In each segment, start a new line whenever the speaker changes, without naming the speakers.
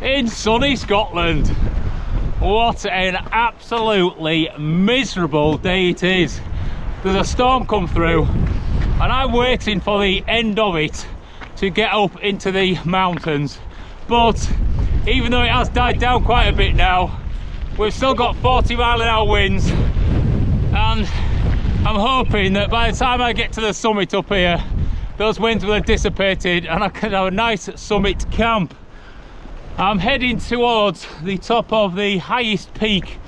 in sunny Scotland. What an absolutely miserable day it is. There's a storm come through and I'm waiting for the end of it to get up into the mountains, but even though it has died down quite a bit now, we've still got 40-mile-an-hour winds, and I'm hoping that by the time I get to the summit up here, those winds will have dissipated and I can have a nice summit camp. I'm heading towards the top of the highest peak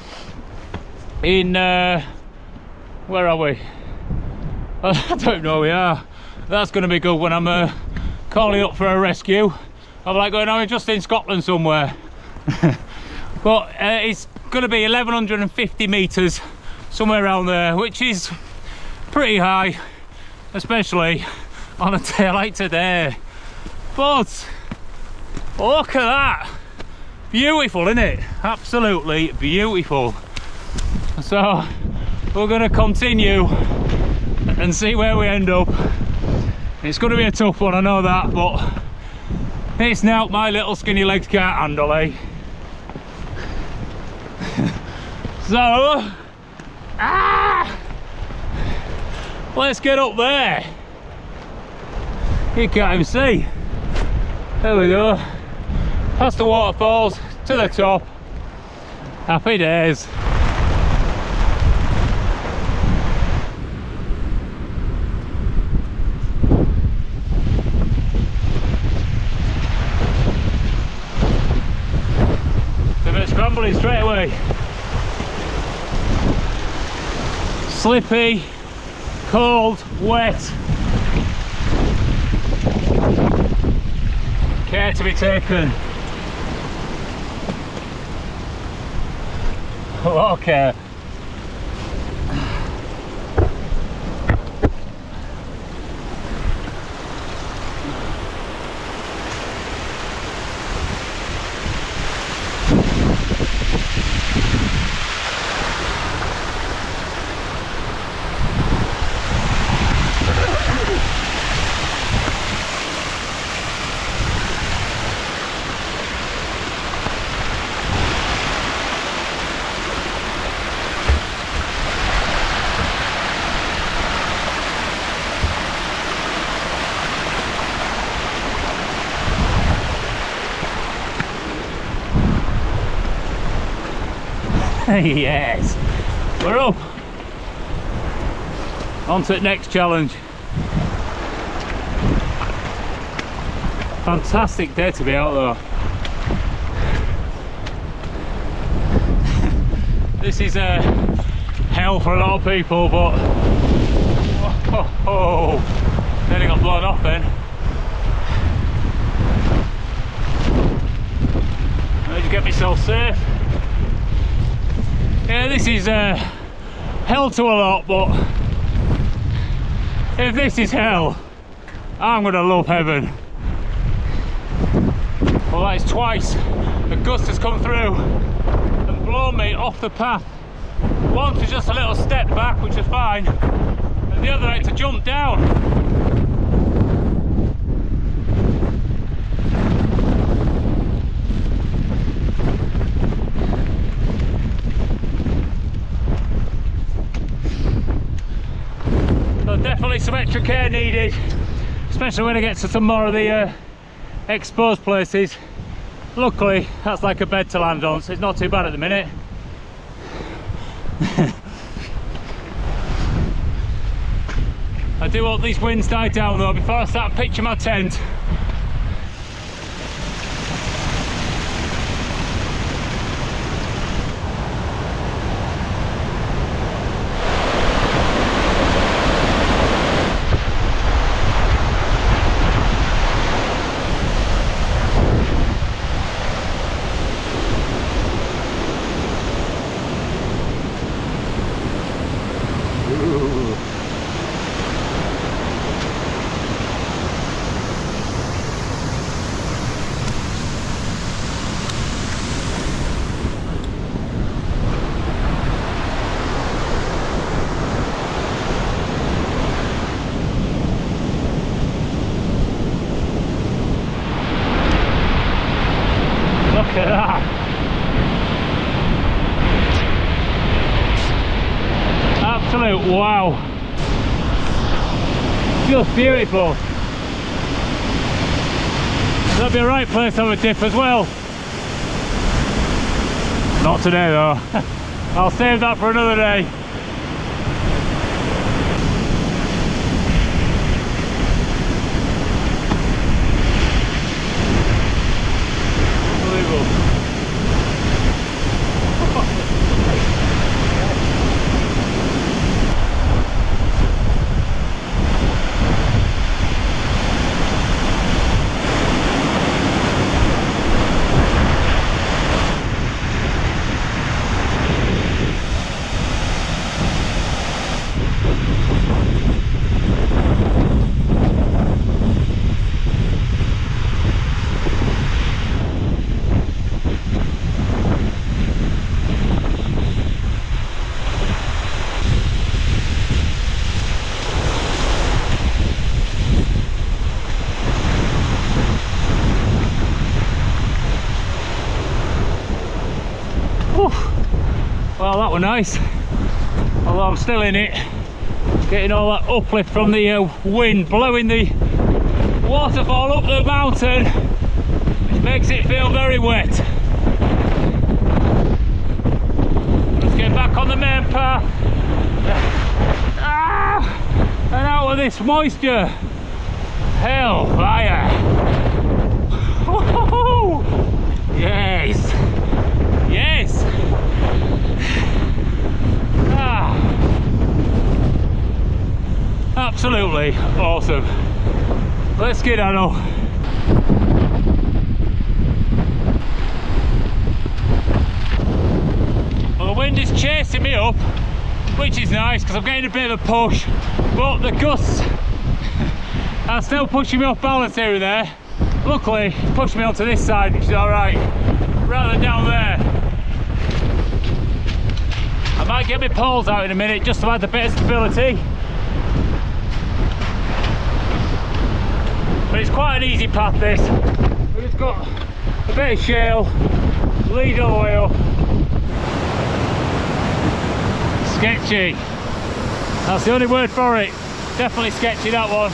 in, where are we? I don't know where we are. That's going to be good when I'm calling up for a rescue. I'm like going, I'm just in Scotland somewhere. But it's going to be 1150 metres, somewhere around there, which is pretty high, especially on a day like today. But look at that, beautiful, isn't it? Absolutely beautiful. So we're going to continue and see where we end up. It's going to be a tough one, I know that, but it's now my little skinny legs can't handle, eh? So let's get up there. You can't even see. There we go. Past the waterfalls to the top. Happy days. It's a bit scrambling straight away. Slippy, cold, wet. Care to be taken. A lot of care. Yes, we're up. On to the next challenge. Fantastic day to be out though. This is hell for a lot of people, but nearly got blown off then. I need to get myself safe. Yeah, this is hell to a lot, but if this is hell, I'm gonna love heaven. Well, that is twice a gust has come through and blown me off the path. Once was just a little step back, which is fine, and the other had to jump down. Definitely some extra care needed, especially when it gets to some more of the exposed places. Luckily that's like a bed to land on, so it's not too bad at the minute. I do hope these winds die down though before I start pitching my tent. Look at that. Absolute wow. Just beautiful. That'd be a right place to have a dip as well. Not today though. I'll save that for another day. Well, that was nice, although I'm still in it, getting all that uplift from the wind blowing the waterfall up the mountain, which makes it feel very wet. Let's get back on the main path and out of this moisture. Hellfire! Yes, yes. Absolutely awesome. Let's skedaddle. Well, the wind is chasing me up, which is nice because I'm getting a bit of a push, but the gusts are still pushing me off balance here and there. Luckily, it's pushed me onto this side, which is alright, rather than down there. I might get my poles out in a minute just to add a bit of stability. But it's quite an easy path this. We've just got a bit of shale, lead all the way up. Sketchy. That's the only word for it. Definitely sketchy, that one.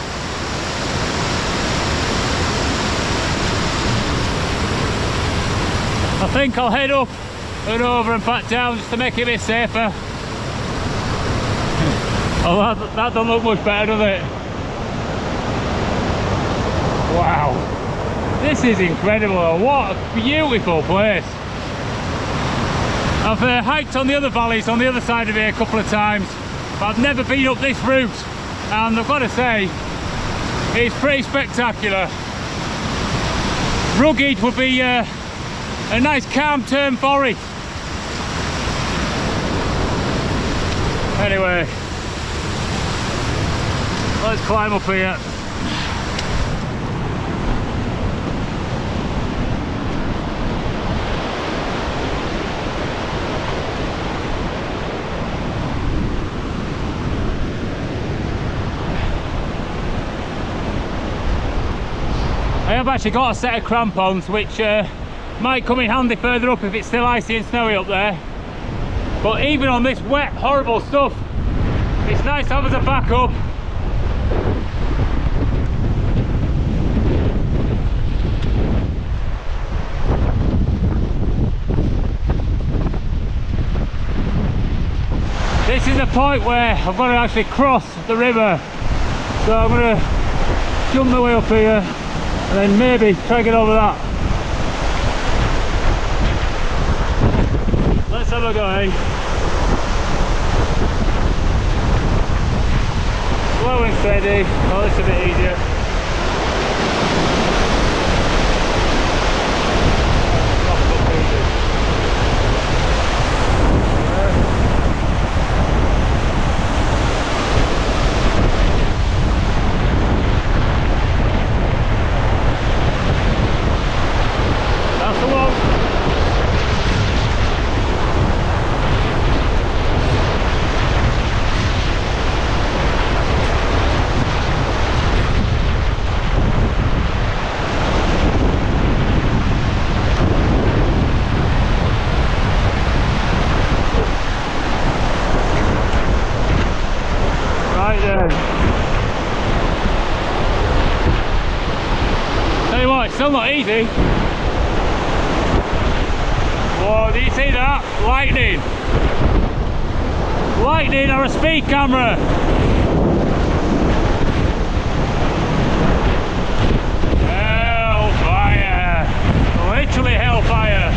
I think I'll head up and over and back down just to make it a bit safer. Oh, that doesn't look much better, does it? Wow, this is incredible. What a beautiful place. I've hiked on the other valleys on the other side of here a couple of times, but I've never been up this route, and I've got to say it's pretty spectacular. Rugged would be a nice calm term for it. Anyway, let's climb up here. I have actually got a set of crampons which might come in handy further up if it's still icy and snowy up there. But even on this wet, horrible stuff, it's nice to have as a backup. This is the point where I've got to actually cross the river. So I'm going to jump my way up here and then maybe try to get over that. Let's have a go, eh? Slow and steady. Oh, this is a bit easier. it's still not easy. Whoa, do you see that? Lightning. Lightning or a speed camera. Hellfire. Literally hellfire.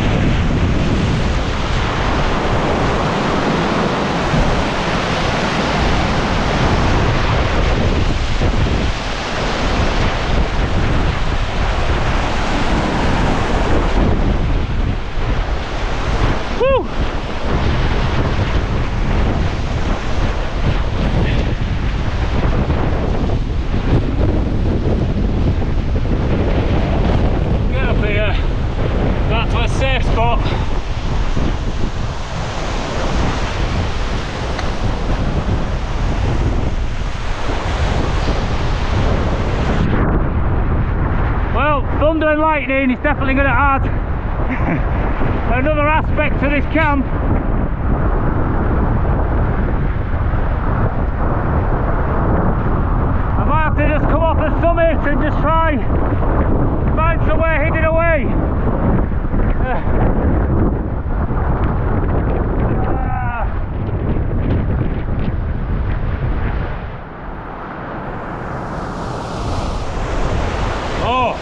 Woo! Get up here. That's a safe spot. Well, thunder and lightning is definitely going to add another aspect to this camp. I might have to just come off the summit and just try find somewhere hidden away. Oh.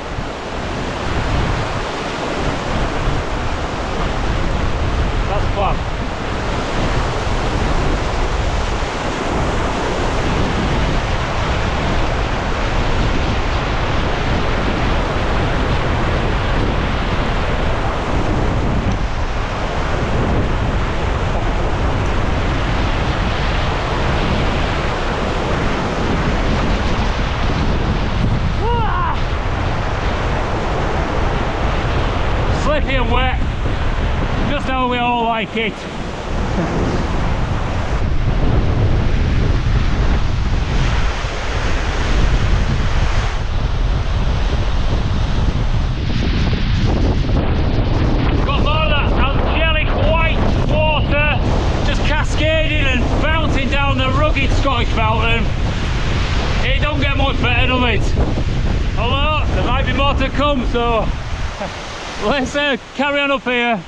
That's fun. Slippy and wet, just how we all like it. Got more of that angelic white water just cascading and bouncing down the rugged Scottish mountain. It don't get much better, does it? Although there might be more to come, so let's carry on up here.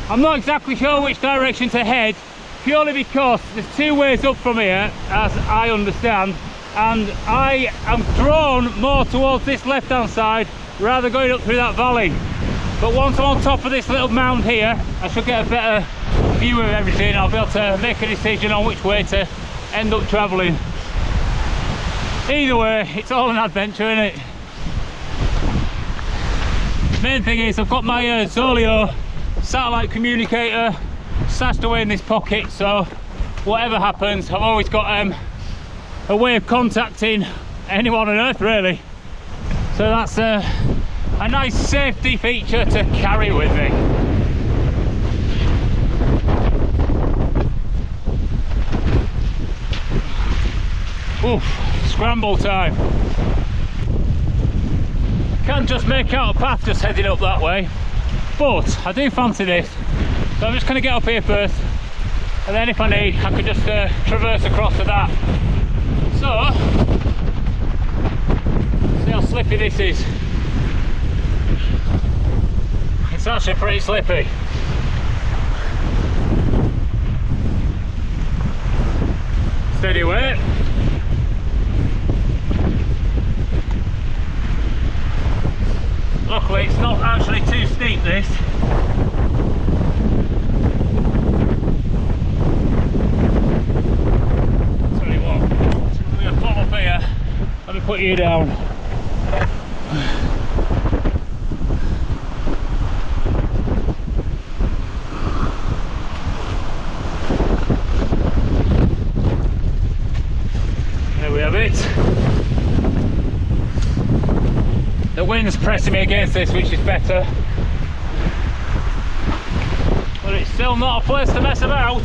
I'm not exactly sure which direction to head, purely because there's two ways up from here, as I understand, and I am drawn more towards this left hand side rather than going up through that valley. But once I'm on top of this little mound here, I should get a better view of everything. I'll be able to make a decision on which way to end up travelling. Either way, it's all an adventure, isn't it? Main thing is I've got my Zoleo satellite communicator stashed away in this pocket, so whatever happens I've always got a way of contacting anyone on earth, really. So that's a nice safety feature to carry with me. Oof, scramble time. Can't just make out a path just heading up that way, but I do fancy this, so I'm just going to get up here first, and then if I need I could just traverse across to that. So see how slippy this is. It's actually pretty slippy. Steady weight. Luckily it's not actually too steep, this. Tell you what, we're going to pop up here, let me put you down. There we have it. The wind's pressing me against this, which is better, but it's still not a place to mess about.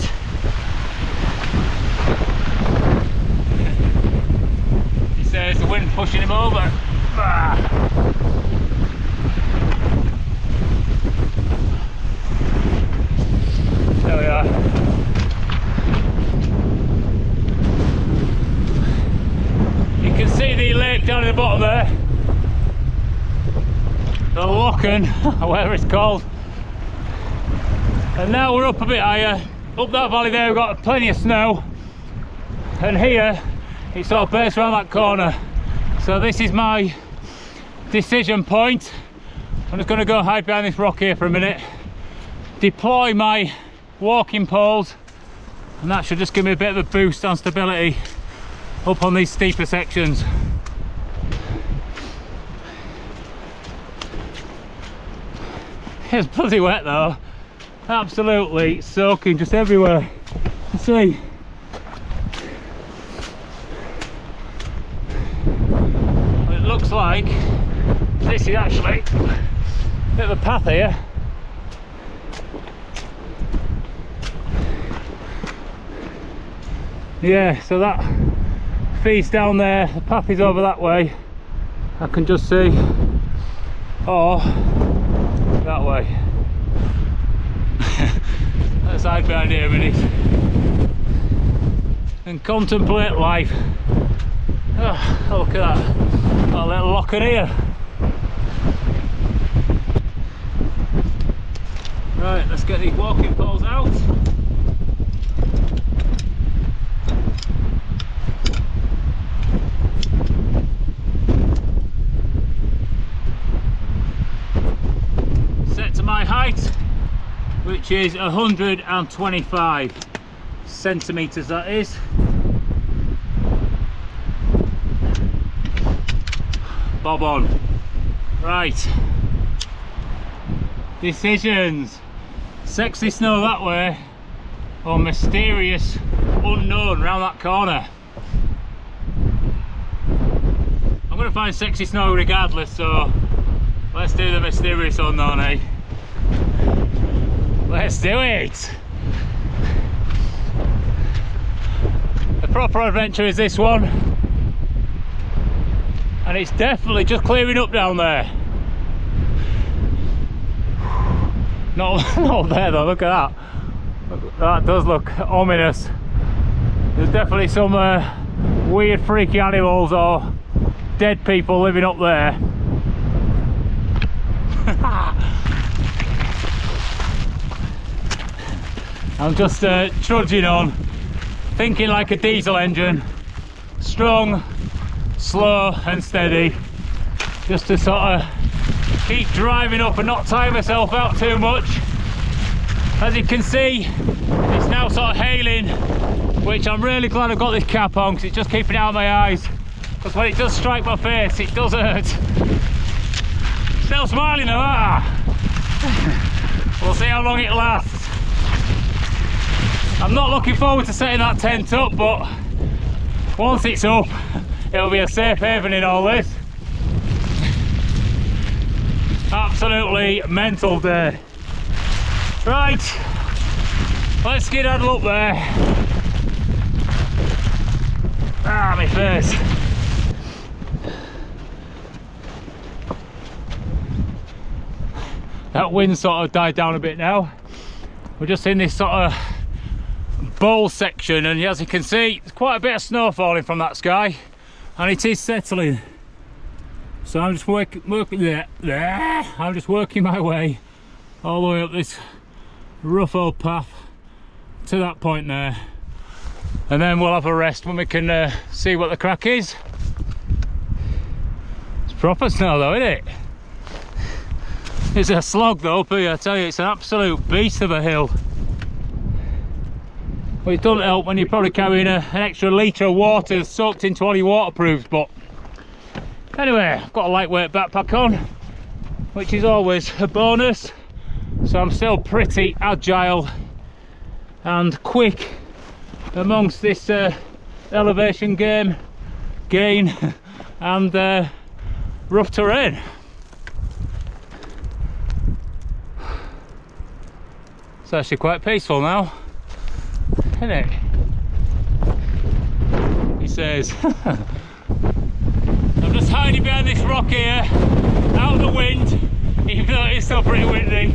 He says the wind pushing him over. There we are. You can see the lake down in the bottom there. the Locken, or whatever it's called. And now we're up a bit higher. Up that valley there we've got plenty of snow. And here, it sort of bursts around that corner. So this is my decision point. I'm just going to go hide behind this rock here for a minute. Deploy my walking poles. And that should just give me a bit of a boost on stability up on these steeper sections. It's bloody wet though, absolutely soaking just everywhere. You see, it looks like this is actually a bit of a path here. Yeah, so that feeds down there, the path is over that way, I can just see, or that way. Let's hide behind here a minute and contemplate life. Oh, look at that, got a little locker here. Right, let's get these walking poles out. My height, which is 125 centimeters, that is. Bob on. Right, decisions: sexy snow that way, or mysterious unknown round that corner. I'm going to find sexy snow regardless, so let's do the mysterious unknown, eh? Let's do it! The proper adventure is this one, and it's definitely just clearing up down there. Not there though, look at that. That does look ominous. There's definitely some weird freaky animals or dead people living up there. I'm just trudging on, thinking like a diesel engine, strong, slow and steady, just to sort of keep driving up and not tire myself out too much. As you can see, it's now sort of hailing, which I'm really glad I've got this cap on, because it's just keeping it out of my eyes, because when it does strike my face it does hurt. Still smiling though, We'll see how long it lasts. I'm not looking forward to setting that tent up, but once it's up, it'll be a safe haven in all this. Absolutely mental day. Right, let's skedaddle up there. Ah, my face. That wind sort of died down a bit now. We're just in this sort of bowl section, and as you can see, there's quite a bit of snow falling from that sky, and it is settling. So I'm just working my way all the way up this rough old path to that point there, and then we'll have a rest when we can see what the crack is. It's proper snow though, isn't it? It's a slog though up here, I tell you, it's an absolute beast of a hill. Well, it doesn't help when you're probably carrying an extra litre of water soaked into all your waterproofs, but anyway, I've got a lightweight backpack on, which is always a bonus, so I'm still pretty agile and quick amongst this elevation gain and rough terrain. It's actually quite peaceful now, isn't it? He says. I'm just hiding behind this rock here, out of the wind, even though it's still pretty windy.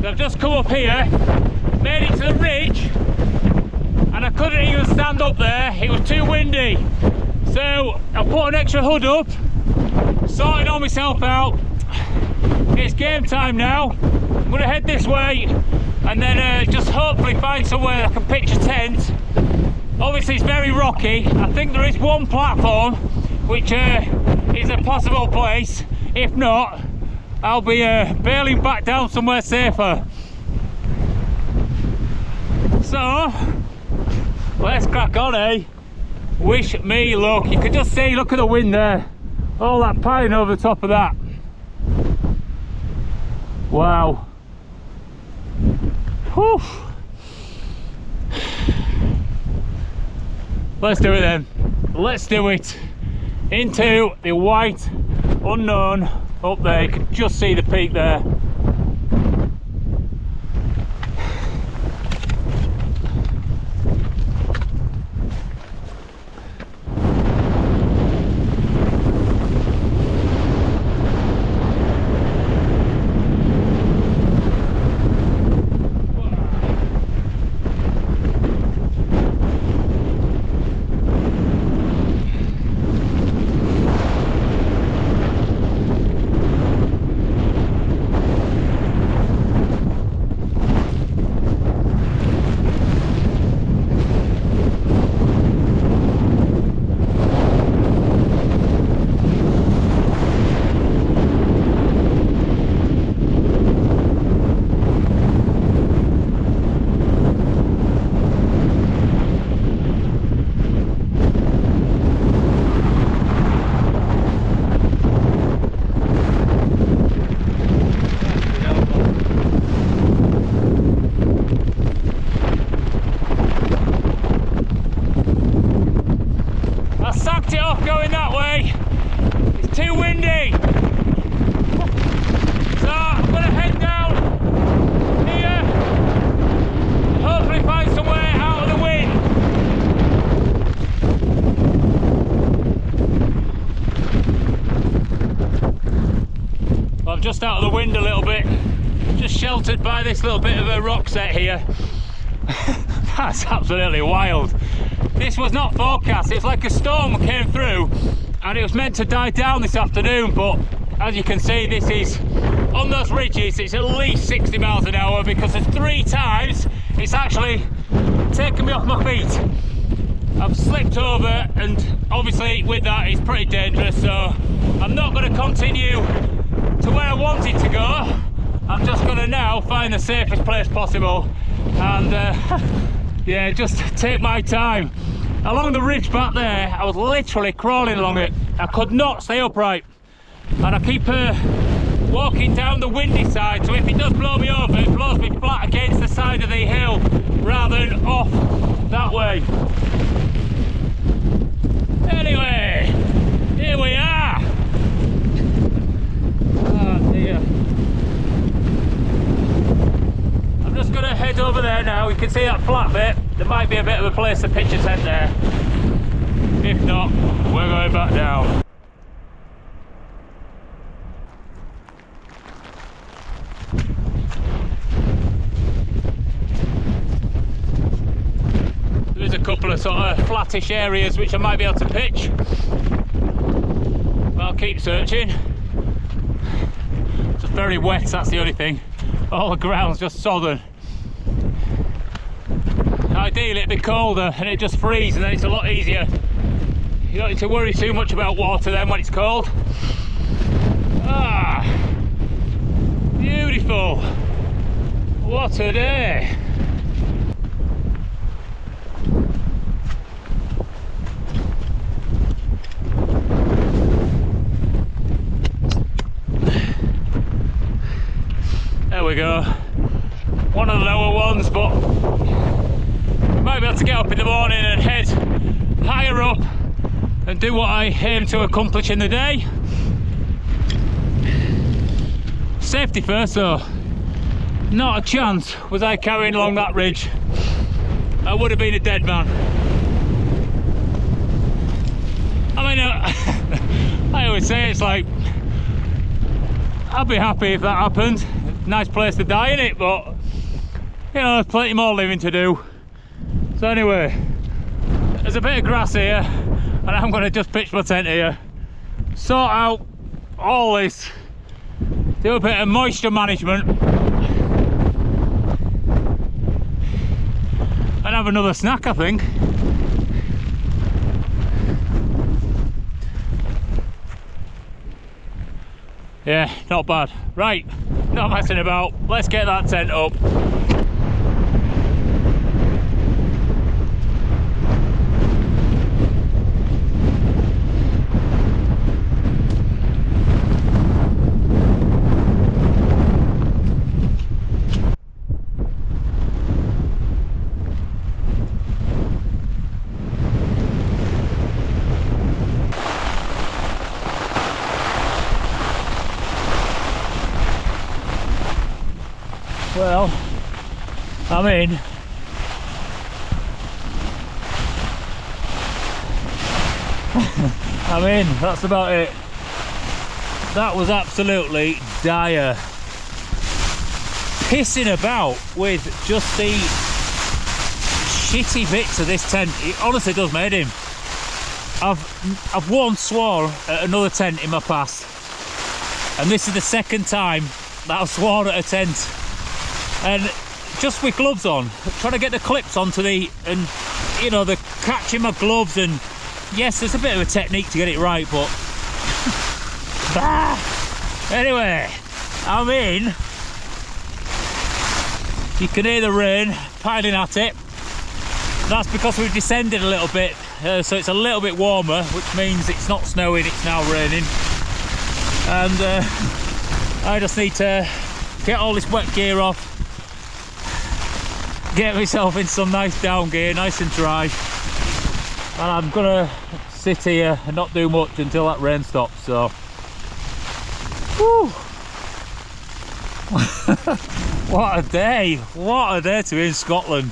So I've just come up here, made it to the ridge, and I couldn't even stand up there, it was too windy. So I put an extra hood up, sorted all myself out, it's game time now. I'm going to head this way and then just hopefully find somewhere I can pitch a tent. Obviously it's very rocky. I think there is one platform which is a possible place. If not, I'll be bailing back down somewhere safer. So let's crack on, eh? Wish me luck. You can just see, look at the wind there, all that pine over the top of that. Wow. Whew. Let's do it then. Let's do it. Into the white unknown up there. You can just see the peak there. Just out of the wind a little bit, just sheltered by this little bit of a rock set here. That's absolutely wild. This was not forecast. It's like a storm came through and it was meant to die down this afternoon, but as you can see, this is on those ridges, it's at least 60 miles an hour, because there's 3 times it's actually taken me off my feet. I've slipped over, and obviously with that it's pretty dangerous, so I'm not going to continue to where I wanted to go. I'm just going to now find the safest place possible and yeah, just take my time. Along the ridge back there, I was literally crawling along it. I could not stay upright, and I keep walking down the windy side, so if it does blow me over, it blows me flat against the side of the hill rather than off that way. Anyway, here we are. Oh dear. I'm just going to head over there now. You can see that flat bit. There might be a bit of a place to pitch a tent there. If not, we're going back down. There's a couple of sort of flattish areas which I might be able to pitch. But I'll keep searching. It's just very wet, that's the only thing. All the ground's just sodden. Ideally it'd be colder and it just freeze, and then it's a lot easier. You don't need to worry too much about water then when it's cold. Ah, beautiful. What a day. There we go. One of the lower ones, but we might be able to get up in the morning and head higher up and do what I aim to accomplish in the day. Safety first though. Not a chance was I carrying along that ridge. I would have been a dead man. I mean, I always say it's like, I'd be happy if that happened. Nice place to die in it, but you know, there's plenty more living to do. So anyway, there's a bit of grass here, and I'm going to just pitch my tent here, sort out all this do a bit of moisture management and have another snack, I think. Yeah, not bad. Right, not messing about. Let's get that tent up. Well, I'm in. I'm in, that's about it. That was absolutely dire. Pissing about with just the shitty bits of this tent. It honestly does my head in. I've once swore at another tent in my past, and this is the second time that I've sworn at a tent. And just with gloves on, trying to get the clips onto the, and you know, the catching my gloves, and yes, there's a bit of a technique to get it right, but anyway, I'm in. You can hear the rain piling at it. That's because we've descended a little bit, so it's a little bit warmer, which means it's not snowing, it's now raining. And I just need to get all this wet gear off, get myself in some nice down gear, nice and dry, and I'm gonna sit here and not do much until that rain stops. So whew. What a day to be in Scotland.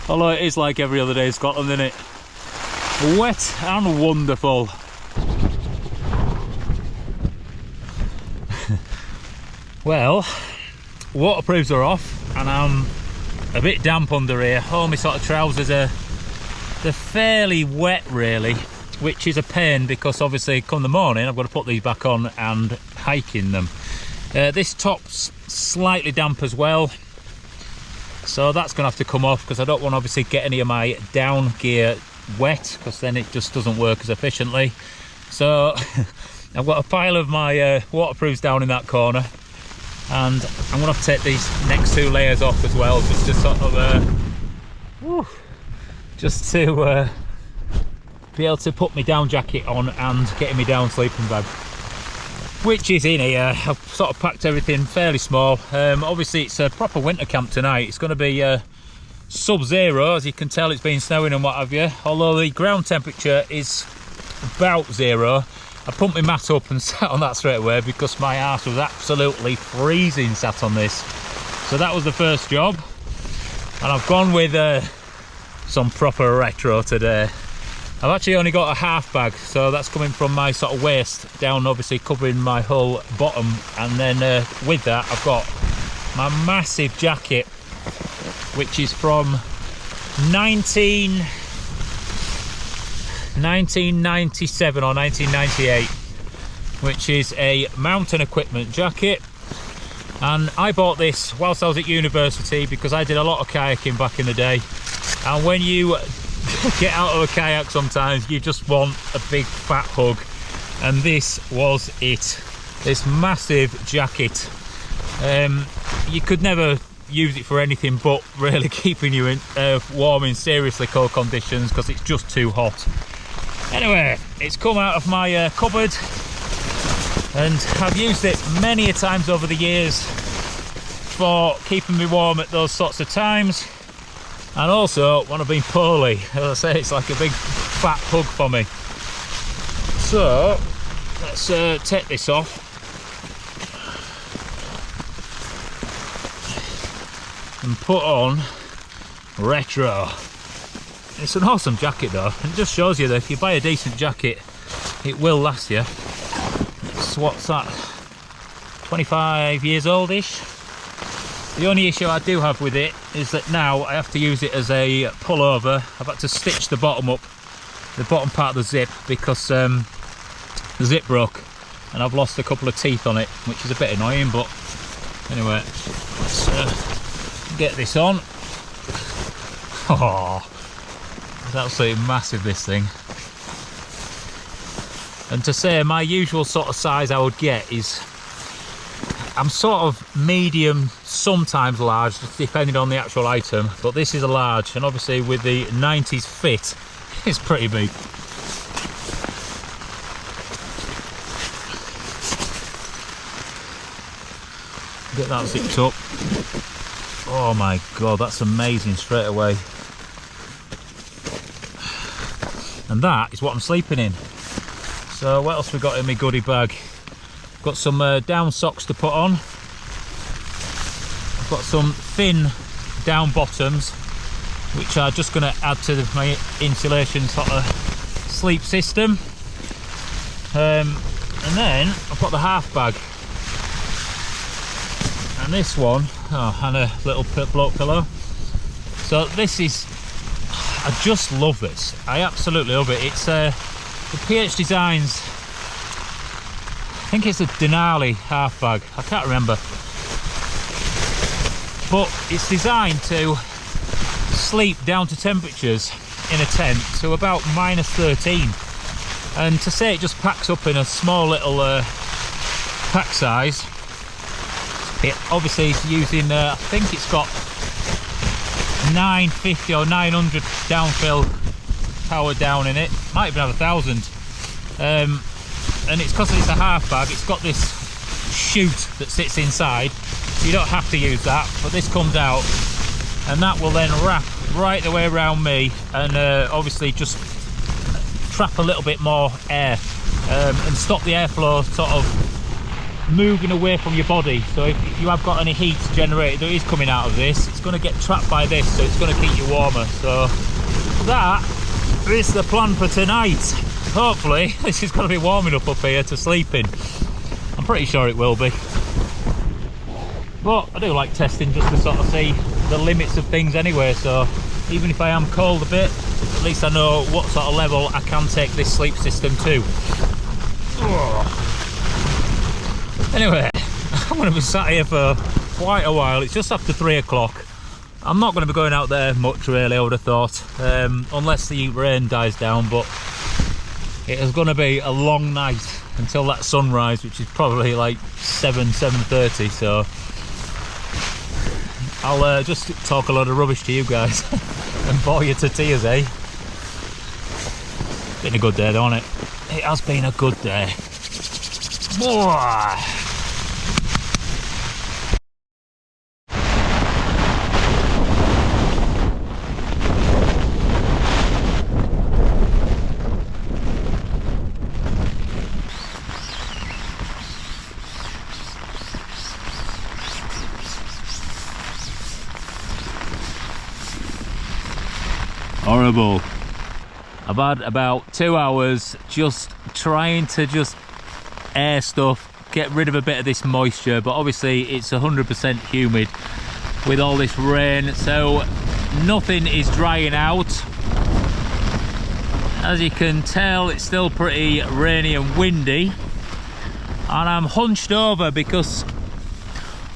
Although it is like every other day in Scotland, isn't it? Wet and wonderful. Well, waterproofs are off and I'm a bit damp under here. All my sort of trousers are, they're fairly wet really, which is a pain because obviously come the morning I've got to put these back on and hike in them. This top's slightly damp as well, so that's going to have to come off because I don't want to obviously get any of my down gear wet, because then it just doesn't work as efficiently. So I've got a pile of my waterproofs down in that corner, and I'm going to have to take these next two layers off as well, just to sort of just to be able to put my down jacket on and get my down sleeping bag, which is in here. I've sort of packed everything fairly small. Obviously it's a proper winter camp tonight. It's going to be sub-zero, as you can tell. It's been snowing and what have you, although the ground temperature is about zero. I pumped my mat up and sat on that straight away because my arse was absolutely freezing sat on this. So that was the first job, and I've gone with some proper retro today. I've actually only got a half bag, so that's coming from my sort of waist down, obviously covering my whole bottom, and then with that I've got my massive jacket, which is from 1997 or 1998, which is a mountain equipment jacket. And I bought this whilst I was at university because I did a lot of kayaking back in the day, and when you get out of a kayak sometimes you just want a big fat hug, and this was it. This massive jacket, you could never use it for anything but really keeping you in warm in seriously cold conditions because it's just too hot. Anyway, it's come out of my cupboard, and I've used it many a times over the years for keeping me warm at those sorts of times, and also when I've been poorly. As I say, it's like a big fat hug for me. So let's take this off. And put on retro. It's an awesome jacket though, and it just shows you that if you buy a decent jacket it will last you. It's, what's that, 25 years oldish. The only issue I do have with it is that now I have to use it as a pullover. I've had to stitch the bottom up, the bottom part of the zip, because the zip broke. and I've lost a couple of teeth on it, which is a bit annoying, but anyway, let's get this on. Oh, it's absolutely massive, this thing. And to say my usual sort of size I would get is, I'm sort of medium, sometimes large, just depending on the actual item, but this is a large, and obviously with the 90s fit, it's pretty big. Get that zipped up. Oh my god, that's amazing straight away. And that is what I'm sleeping in. So what else we got in my goodie bag? Got some down socks to put on. I've got some thin down bottoms, which are just going to add to my insulation sort of sleep system. And then I've got the half bag. And this one, oh, and a little bloke pillow. So this is, I just love this. I absolutely love it. It's the PHDesigns, I think it's a DENALI half bag, I can't remember. But it's designed to sleep down to temperatures in a tent to about -13. And to say it just packs up in a small little pack size, it obviously is using, I think it's got 950 or 900 downfill power down in it, might even have 1,000. And it's because it's a half bag, it's got this chute that sits inside, so you don't have to use that, but this comes out and that will then wrap right the way around me, and obviously just trap a little bit more air and stop the airflow sort of moving away from your body. So if you have got any heat generated that is coming out of this, it's going to get trapped by this, so it's going to keep you warmer. So that is the plan for tonight. Hopefully this is going to be warm enough up here to sleep in. I'm pretty sure it will be, but I do like testing just to sort of see the limits of things anyway. So even if I am cold a bit, at least I know what sort of level I can take this sleep system to. Anyway, I'm going to be sat here for quite a while. It's just after 3 o'clock. I'm not going to be going out there much really, I would have thought, unless the rain dies down, but it is going to be a long night until that sunrise, which is probably like 7:30. So I'll just talk a lot of rubbish to you guys and bore you to tears, eh? Been a good day though, hasn't it? It has been a good day. Horrible. I've had about 2 hours just trying to just air stuff, get rid of a bit of this moisture, but obviously it's 100% humid with all this rain, so nothing is drying out. As you can tell, it's still pretty rainy and windy, and I'm hunched over because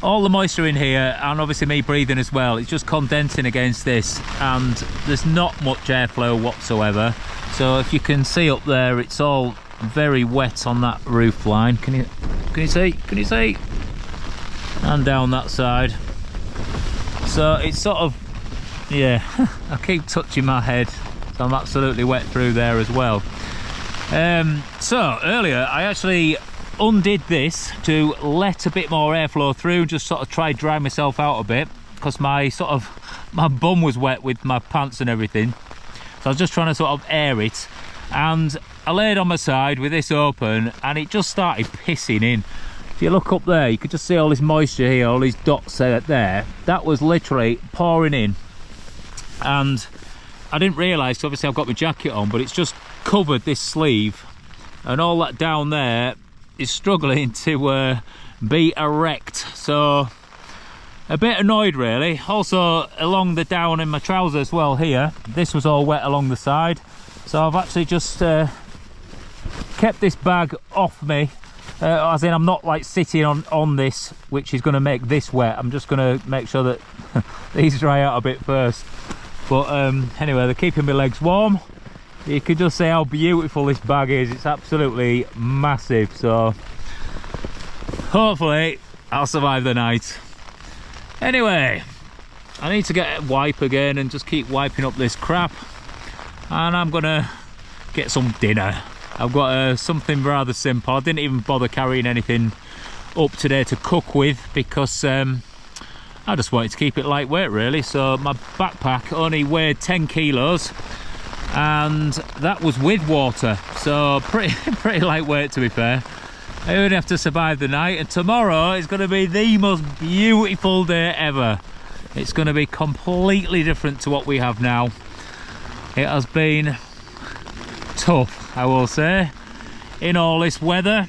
all the moisture in here, and obviously me breathing as well, it's just condensing against this, and there's not much airflow whatsoever. So if you can see up there, it's all very wet on that roof line. Can you see? And down that side. So it's sort of, yeah, I keep touching my head, so I'm absolutely wet through there as well. So earlier I actually undid this to let a bit more airflow through, just sort of try dry myself out a bit, because my bum was wet with my pants and everything. So I was just trying to sort of air it, and I laid on my side with this open, and it just started pissing in. If you look up there, you could just see all this moisture here, all these dots there. That was literally pouring in, and I didn't realise, obviously I've got my jacket on, but it's just covered this sleeve, and all that down there is struggling to be erect. So a bit annoyed really. Also along the down in my trousers as well here, this was all wet along the side, so I've actually just kept this bag off me as in I'm not like sitting on this, which is going to make this wet. I'm just going to make sure that these dry out a bit first. But anyway, they're keeping my legs warm. You can just see how beautiful this bag is. It's absolutely massive. So hopefully I'll survive the night. Anyway, I need to get a wipe again and just keep wiping up this crap. And I'm gonna get some dinner. I've got something rather simple. I didn't even bother carrying anything up today to cook with because I just wanted to keep it lightweight really. So my backpack only weighed 10 kilos and that was with water. So pretty lightweight, to be fair. I only have to survive the night, and tomorrow is going to be the most beautiful day ever. It's going to be completely different to what we have now. It has been tough, I will say, in all this weather.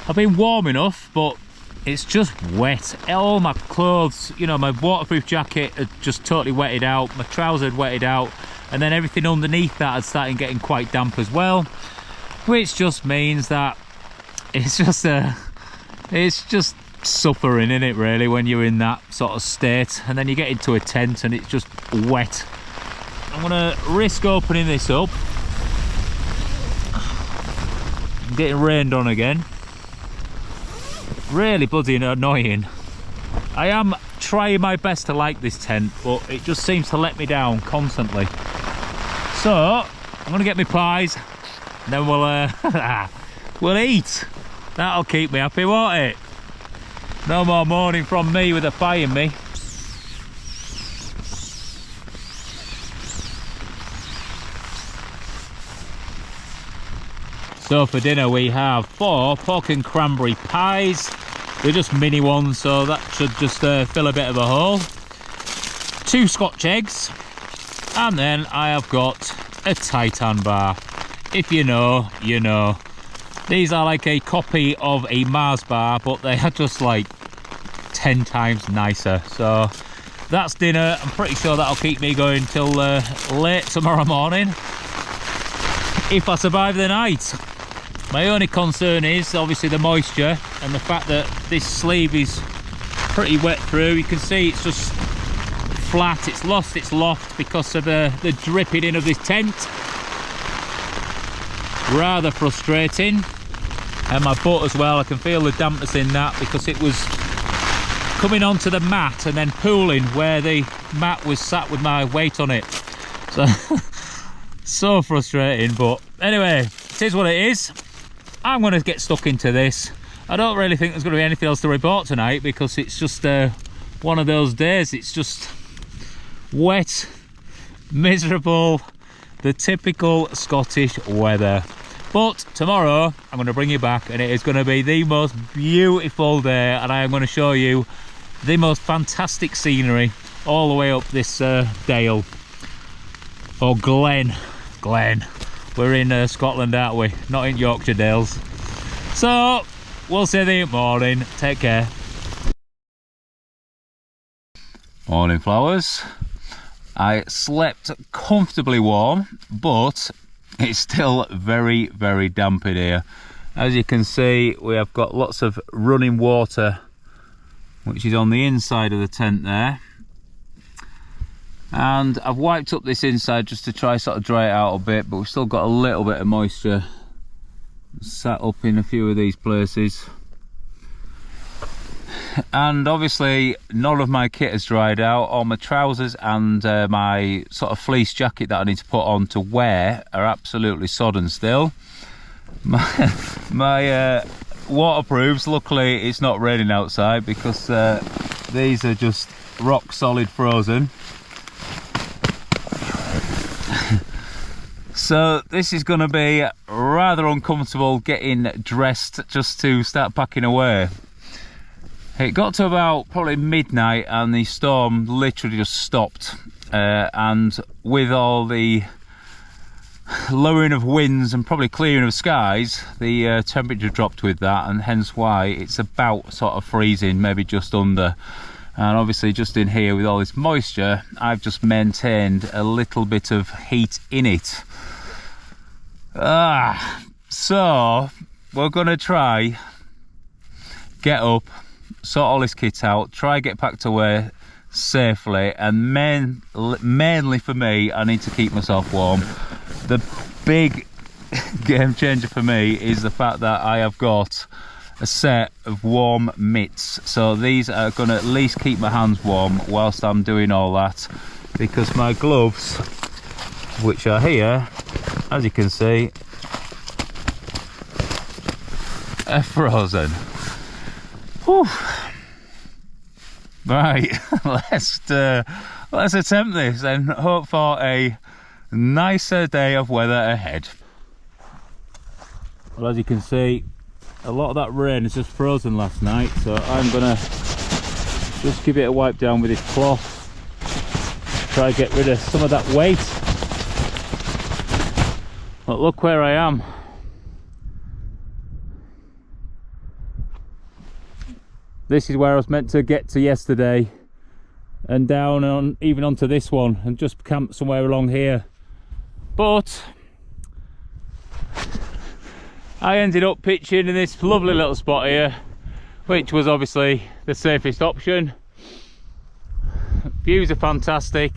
I've been warm enough, but it's just wet. All my clothes, you know, my waterproof jacket had just totally wetted out, my trousers had wetted out, and then everything underneath that had started getting quite damp as well, which just means that it's just suffering, isn't it, really, when you're in that sort of state, and then you get into a tent and it's just wet. I'm gonna risk opening this up. I'm getting rained on again. Really bloody annoying. I am trying my best to like this tent, but it just seems to let me down constantly. So I'm gonna get my pies and then we'll eat. That'll keep me happy, won't it? No more moaning from me with a pie in me. So for dinner we have 4 pork and cranberry pies. They're just mini ones, so that should just fill a bit of a hole. 2 Scotch eggs, and then I have got a Titan bar. If you know, you know. These are like a copy of a Mars bar, but they are just like 10 times nicer. So that's dinner. I'm pretty sure that'll keep me going till late tomorrow morning, if I survive the night. My only concern is obviously the moisture and the fact that this sleeve is pretty wet through. You can see it's just flat, it's lost its loft because of the dripping in of this tent. Rather frustrating. And my butt as well, I can feel the dampness in that because it was coming onto the mat and then pooling where the mat was sat with my weight on it. So so frustrating, but anyway, it is what it is. I'm going to get stuck into this. I don't really think there's going to be anything else to report tonight because it's just one of those days. It's just wet, miserable, the typical Scottish weather. But tomorrow I'm going to bring you back and it is going to be the most beautiful day, and I am going to show you the most fantastic scenery all the way up this dale, or glen. We're in Scotland, aren't we? Not in Yorkshire Dales. So we'll see you in the morning. Take care. Morning, flowers. I slept comfortably warm, but it's still very, very damp in here. As you can see, we have got lots of running water, which is on the inside of the tent there. And I've wiped up this inside just to try sort of dry it out a bit, but we've still got a little bit of moisture sat up in a few of these places. And obviously none of my kit has dried out. All my trousers and my sort of fleece jacket that I need to put on to wear are absolutely sodden still. My waterproofs, luckily it's not raining outside because these are just rock solid frozen. So this is going to be rather uncomfortable getting dressed just to start packing away. It got to about probably midnight and the storm literally just stopped, and with all the lowering of winds and probably clearing of skies, the temperature dropped with that, and hence why it's about sort of freezing, maybe just under. And obviously just in here with all this moisture, I've just maintained a little bit of heat in it. So we're gonna try get up, sort all this kit out, try get packed away safely, and mainly for me, I need to keep myself warm. The big game changer for me is the fact that I have got a set of warm mitts, so these are going to at least keep my hands warm whilst I'm doing all that, because my gloves, which are here, as you can see, are frozen. Whew. Right, let's attempt this and hope for a nicer day of weather ahead. Well, as you can see, a lot of that rain is just frozen last night, so I'm gonna just give it a wipe down with this cloth, try to get rid of some of that weight. But look where I am. This is where I was meant to get to yesterday, and down on even onto this one, and just camp somewhere along here. But I ended up pitching in this lovely little spot here, which was obviously the safest option. Views are fantastic.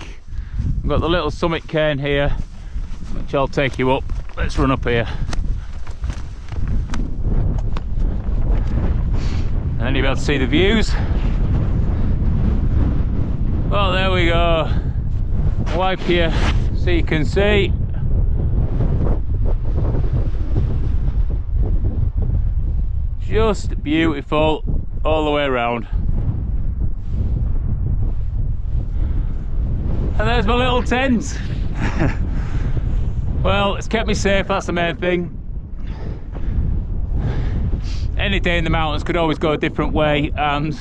I've got the little summit cairn here, which I'll take you up. Let's run up here. And then you'll be able to see the views. Well, there we go. Wipe here so you can see. Just beautiful all the way around. And there's my little tent. Well, it's kept me safe, that's the main thing. Any day in the mountains could always go a different way, and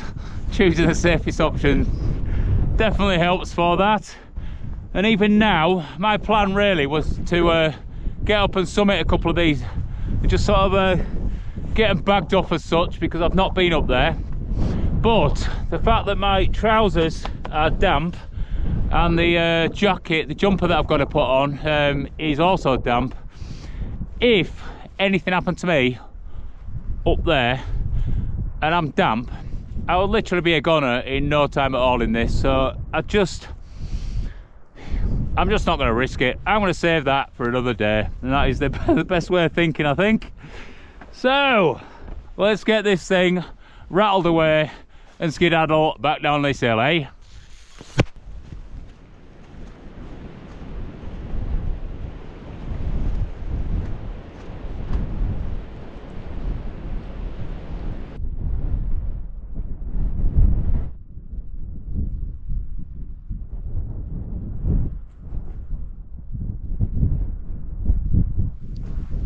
choosing the safest option definitely helps for that. And even now, my plan really was to get up and summit a couple of these and just sort of get them bagged off as such, because I've not been up there. But the fact that my trousers are damp and the jacket, the jumper that I've got to put on is also damp, if anything happened to me up there and I'm damp, I would literally be a goner in no time at all in this. So I'm just not going to risk it. I'm going to save that for another day, and that is the best way of thinking, I think. So let's get this thing rattled away and skedaddle back down this hill, eh?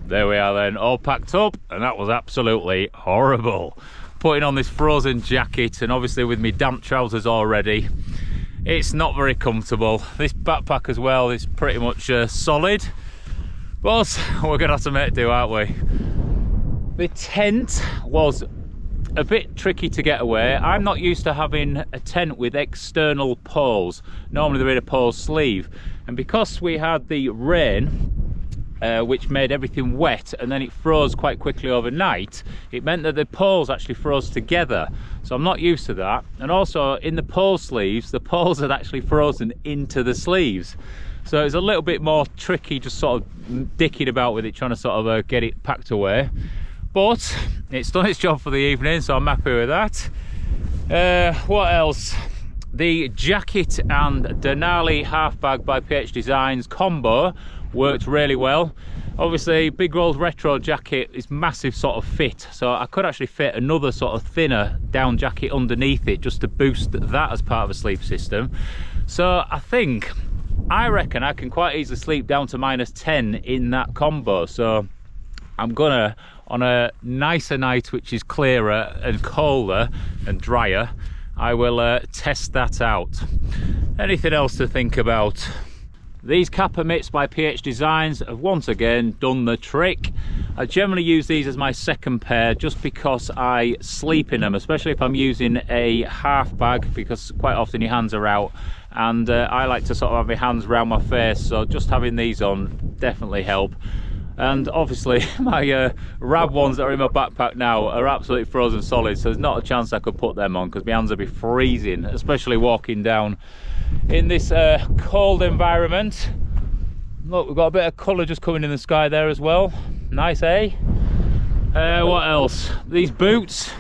There we are then, all packed up, and that was absolutely horrible. Putting on this frozen jacket, and obviously with me damp trousers already, it's not very comfortable. This backpack as well is pretty much solid, but we're gonna have to make do, aren't we? The tent was a bit tricky to get away. I'm not used to having a tent with external poles. Normally they're in a pole sleeve, and because we had the rain, which made everything wet, and then it froze quite quickly overnight, it meant that the poles actually froze together. So I'm not used to that. And also in the pole sleeves, the poles had actually frozen into the sleeves. So it's a little bit more tricky, just sort of dicking about with it, trying to sort of get it packed away. But it's done its job for the evening, so I'm happy with that. What else? The jacket and DENALI half bag by PHDesigns combo worked really well. Obviously big old retro jacket is massive sort of fit, so I could actually fit another sort of thinner down jacket underneath it just to boost that as part of a sleep system. So I reckon I can quite easily sleep down to -10 in that combo. So I'm gonna, on a nicer night which is clearer and colder and drier, I will test that out. Anything else to think about? These Kappa mitts by PHDesigns have once again done the trick. I generally use these as my second pair just because I sleep in them, especially if I'm using a half bag, because quite often your hands are out, and I like to sort of have my hands around my face, so just having these on definitely help. And obviously my Rab ones that are in my backpack now are absolutely frozen solid, so there's not a chance I could put them on because my hands would be freezing, especially walking down in this cold environment. Look, we've got a bit of colour just coming in the sky there as well. Nice, eh? What else? These boots.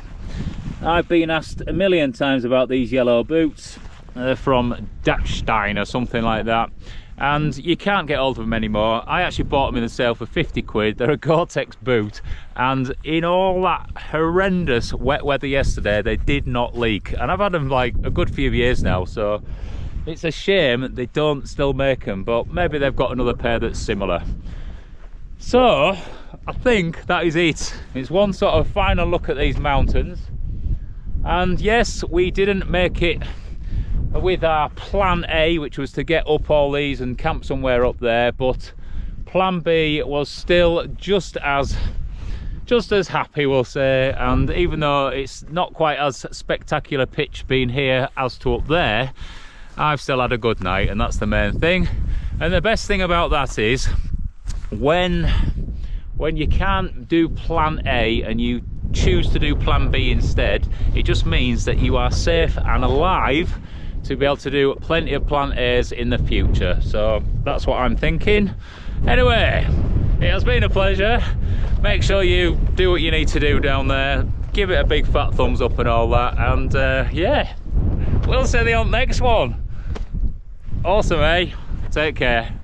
I've been asked a million times about these yellow boots. They're from Dachstein or something like that. And you can't get hold of them anymore. I actually bought them in the sale for 50 quid. They're a GORE-TEX boot, and in all that horrendous wet weather yesterday, they did not leak. And I've had them like a good few years now, so it's a shame they don't still make them, but maybe they've got another pair that's similar. So I think that is it. It's one sort of final look at these mountains. And yes, we didn't make it with our plan A, which was to get up all these and camp somewhere up there, but plan B was still just as happy, we'll say. And even though it's not quite as spectacular pitch being here as to up there, I've still had a good night, and that's the main thing. And the best thing about that is when you can't do plan A and you choose to do plan B instead, it just means that you are safe and alive to be able to do plenty of plan A's in the future. So that's what I'm thinking. Anyway, it has been a pleasure. Make sure you do what you need to do down there, give it a big fat thumbs up and all that, and yeah, we'll see you on the next one. Awesome, eh? Take care.